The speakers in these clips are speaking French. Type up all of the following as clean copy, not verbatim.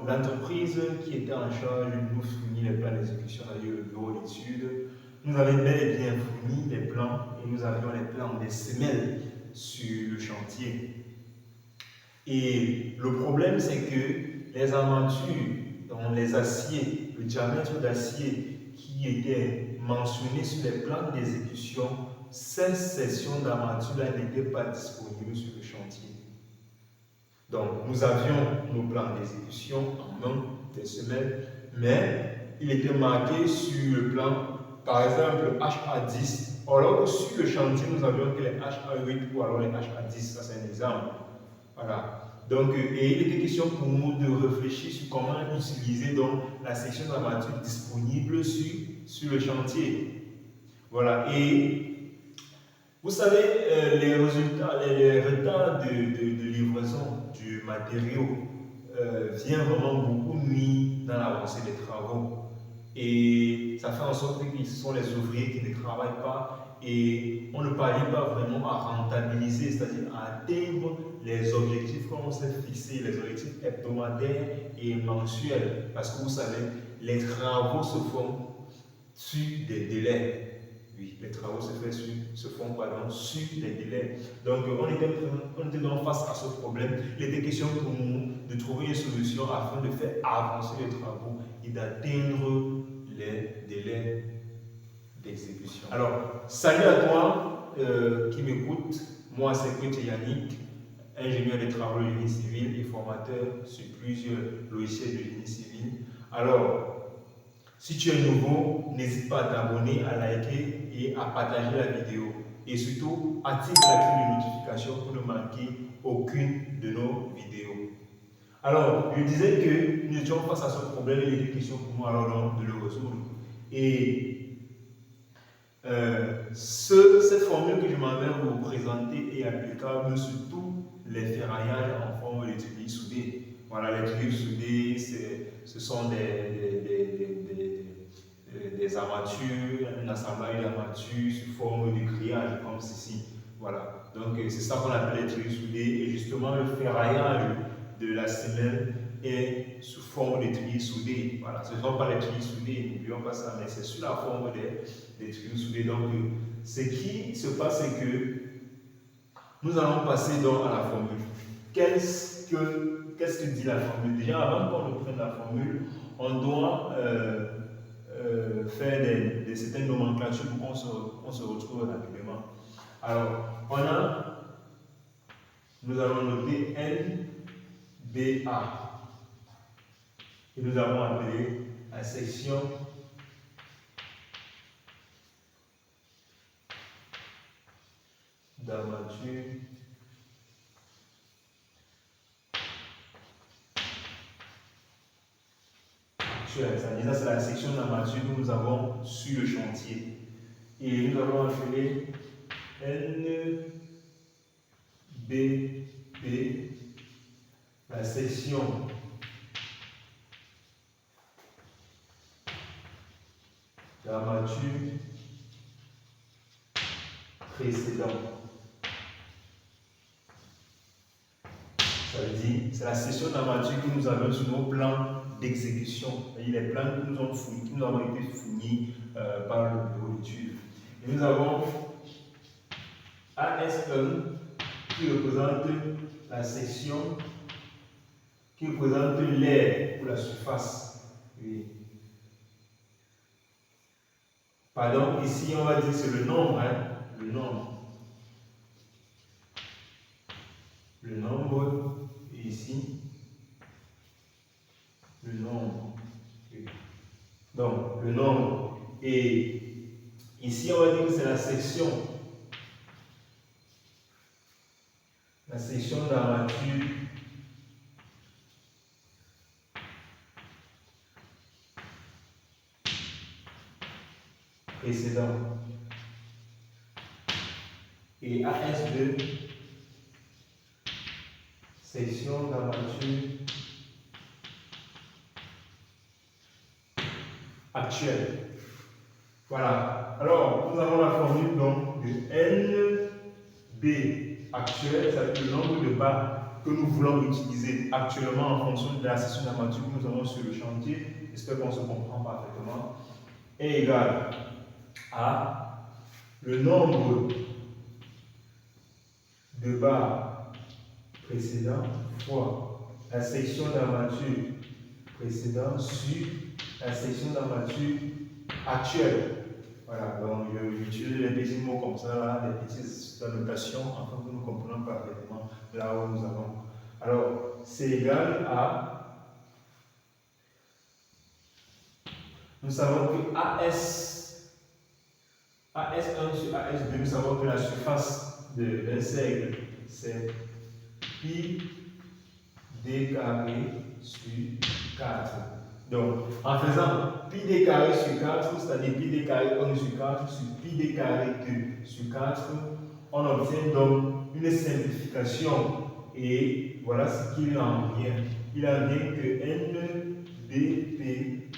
l'entreprise qui était en charge de nous fournir les plans d'exécution, c'est-à-dire le bureau d'études, nous avait bel et bien fourni les plans et nous avions les plans des semelles sur le chantier. Et le problème, c'est que les armatures, dans les aciers, le diamètre d'acier qui était mentionné sur les plans d'exécution, ces sections d'armature-là n'étaient pas disponibles sur le chantier. Donc, nous avions nos plans d'exécution en main, des semelles, mais il était marqué sur le plan, par exemple, HA10, alors que sur le chantier, nous avions que les HA8 ou alors les HA10, ça c'est un exemple. Voilà. Donc, et il était question pour nous de réfléchir sur comment utiliser donc, la section d'armature disponible sur le chantier. Voilà. Et vous savez, les résultats, les retards de livraison du matériau viennent vraiment beaucoup nuire dans l'avancée des travaux. Et ça fait en sorte que ce sont les ouvriers qui ne travaillent pas et on ne parvient pas vraiment à rentabiliser, c'est-à-dire à atteindre les objectifs qu'on s'est fixés, les objectifs hebdomadaires et mensuels. Parce que vous savez, les travaux se font sur des délais. Oui, les travaux se font sur les délais. Donc, on était donc face à ce problème. Il était question pour nous de trouver une solution afin de faire avancer les travaux et d'atteindre les délais d'exécution. Alors, salut à toi qui m'écoute. Moi, c'est Coach Yannick, ingénieur des travaux de génie civil et formateur sur plusieurs logiciels de génie civil. Alors, si tu es nouveau, n'hésite pas à t'abonner, à liker et à partager la vidéo. Et surtout, active la cloche de notification pour ne manquer aucune de nos vidéos. Alors, je disais que nous étions face à ce problème, il était question pour moi alors de le résoudre. Et cette formule que je m'en vais vous présenter est applicable sur tous les ferraillages en forme de tuyaux soudés. Voilà, les tuyaux soudés, ce sont des armatures, un assemblage d'armatures sous forme de grillage comme ceci. Voilà, donc c'est ça qu'on appelle les tuyaux soudés. Et justement, le ferraillage de la semelle est sous forme de tuyaux soudés. Voilà, ce ne sont pas les tuyaux soudés, n'oublions pas ça, mais c'est sous la forme des tuyaux soudés. Donc, ce qui se passe, c'est que nous allons passer donc à la formule. Qu'est-ce que dit la formule? Déjà, avant qu'on ne prenne la formule, on doit faire certaines nomenclatures pour qu'on se retrouve rapidement. Alors, nous allons noter NBA et nous avons appelé la section d'armature actuelle. C'est la section d'armature que nous avons sur le chantier. Et nous avons appelé NBP la section d'armature précédente. Ça veut dire, c'est la section d'armature que nous avons sur nos plans d'exécution, c'est-à-dire les plans qui nous ont été fournis par le bureau d'études. Et nous avons AS1 qui représente la section qui représente l'air ou la surface. Oui. Pardon, ici on va dire que c'est le nombre, hein, le nombre. Le nombre, et ici, le nombre. Donc, le nombre. Et ici, on va dire que c'est la section d'armature précédente. Et AS2, section d'armature actuelle. Voilà. Alors, nous avons la formule donc de NB actuel, c'est le nombre de bas que nous voulons utiliser actuellement en fonction de la session d'armature que nous avons sur le chantier, j'espère qu'on se comprend parfaitement, est égal à le nombre de barres précédentes fois la section d'armature précédente sur la section d'armature actuelle. Voilà, donc j'utilise les petits mots comme ça, là, des petites annotations, afin que nous comprenions parfaitement là où nous allons. Alors, c'est égal à, nous savons que AS1 sur AS2, nous savons que la surface d'un cercle, c'est pi d carré sur 4. Donc, en faisant pi d carré sur 4, c'est-à-dire pi d carré 1 sur 4 sur pi d carré 2 sur 4, on obtient donc une simplification. Et voilà ce qu'il en vient. Il en vient que NBP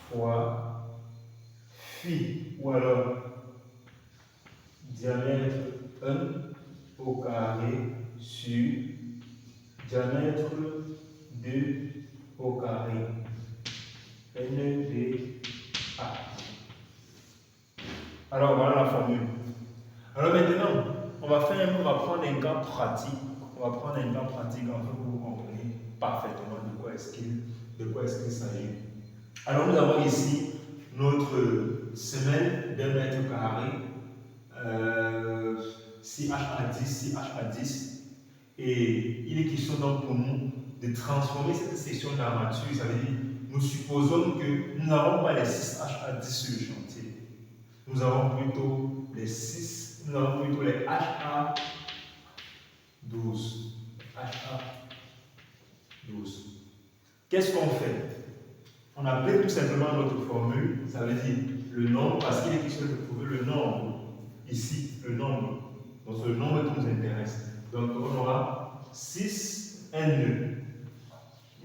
fois phi, ou alors diamètre 1 au carré sur diamètre 2 au carré. NBA. Alors voilà la formule. Alors maintenant, on va prendre un cas pratique. On va prendre un cas pratique afin que vous compreniez parfaitement de quoi est-ce qu'il s'agit. Alors nous avons ici notre semelle d'un mètre carré, 6H à 10, 6H à 10. Et il est question donc pour nous de transformer cette section d'armature. Ça veut dire, nous supposons que nous n'avons pas les 6H à 10 sur le chantier. Nous avons plutôt les 6, nous avons plutôt les H à 12. H à 12. Qu'est-ce qu'on fait? On applique tout simplement notre formule, ça veut dire le nombre, parce qu'il est question de trouver le nombre. Ici, le nombre. Donc c'est le nombre qui nous intéresse. Donc on aura 6N.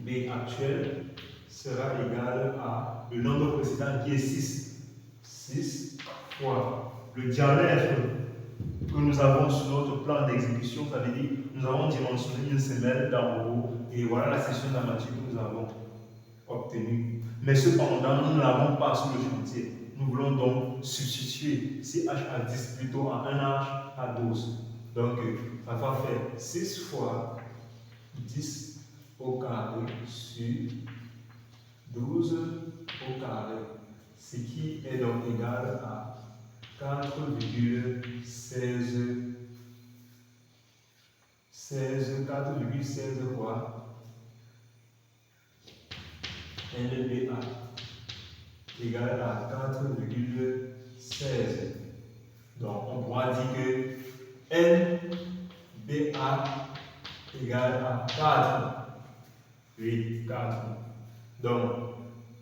B actuel sera égal à le nombre précédent qui est 6. 6 fois le diamètre que nous avons sur notre plan d'exécution, ça veut dire nous avons dimensionné une semelle d'en haut et voilà la section d'armature que nous avons obtenue. Mais cependant, nous ne l'avons pas sur le chantier. Nous voulons donc substituer 6H à 10 plutôt à 1H à 12. Donc, ça va faire 6 fois 10 au carré sur 12 au carré, ce qui est donc égal à 4,16 fois NBA égal à 4,16. Donc on pourra dire que NBA égale à 4. Oui, 4. Donc,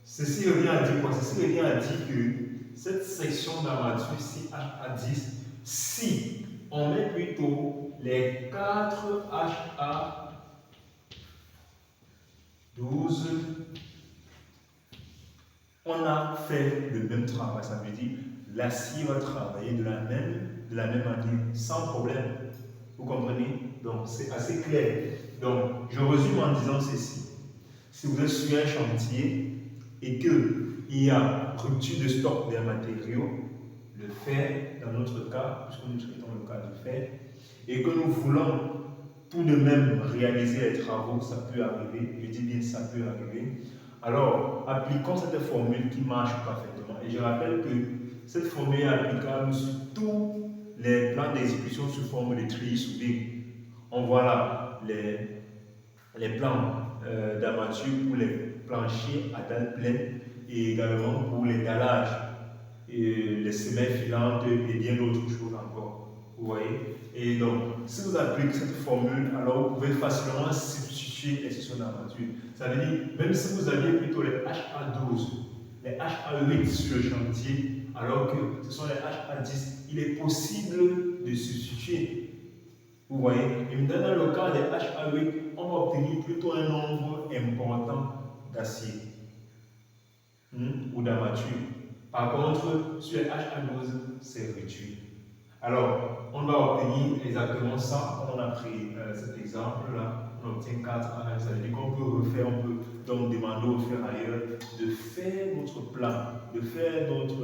ceci revient à dire quoi? Ceci revient à dire que cette section d'armature 6H à 10, si on met plutôt les 4H à 12, on a fait le même travail. Ça veut dire l'acier va travailler de la même manière, sans problème. Vous comprenez? Donc, c'est assez clair. Donc, je résume en disant ceci. Si vous êtes sur un chantier et qu'il y a rupture de stock des matériaux, le fer, dans notre cas, puisque nous traitons le cas du fer, et que nous voulons tout de même réaliser les travaux, ça peut arriver, je dis bien ça peut arriver, alors appliquons cette formule qui marche parfaitement. Et je rappelle que cette formule est applicable sur tous les plans d'exécution sous forme de treillis soudés. On voit là les plans d'armature pour les planchers à dalle pleine et également pour les dalages, et les semelles filantes et bien d'autres choses encore. Vous voyez? Et donc, si vous appliquez cette formule, alors vous pouvez facilement substituer les sections d'armature. Ça veut dire, même si vous aviez plutôt les HA12, les HA8 sur le chantier, alors que ce sont les HA10, il est possible de substituer. Vous voyez? Et maintenant, dans le cas des HA8, on va obtenir plutôt un nombre important d'acier ou d'armature. Par contre, sur les HA12, c'est réduit. Alors, on va obtenir exactement ça. On a pris cet exemple-là. on obtient 4H. Ça veut dire qu'on peut refaire, on peut donc demander au ferrailleur de faire notre plan,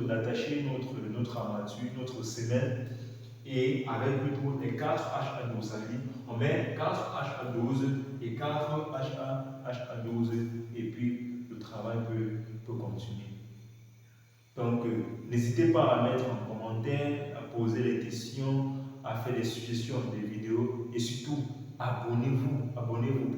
d'attacher notre armature, notre semelle, et avec plutôt les 4H à 12. Ça veut dire on met 4H à 12 et 4H à 12, et puis le travail peut continuer. Donc, n'hésitez pas à mettre en commentaire, à poser des questions, à faire des suggestions des vidéos, et surtout, abonnez-vous.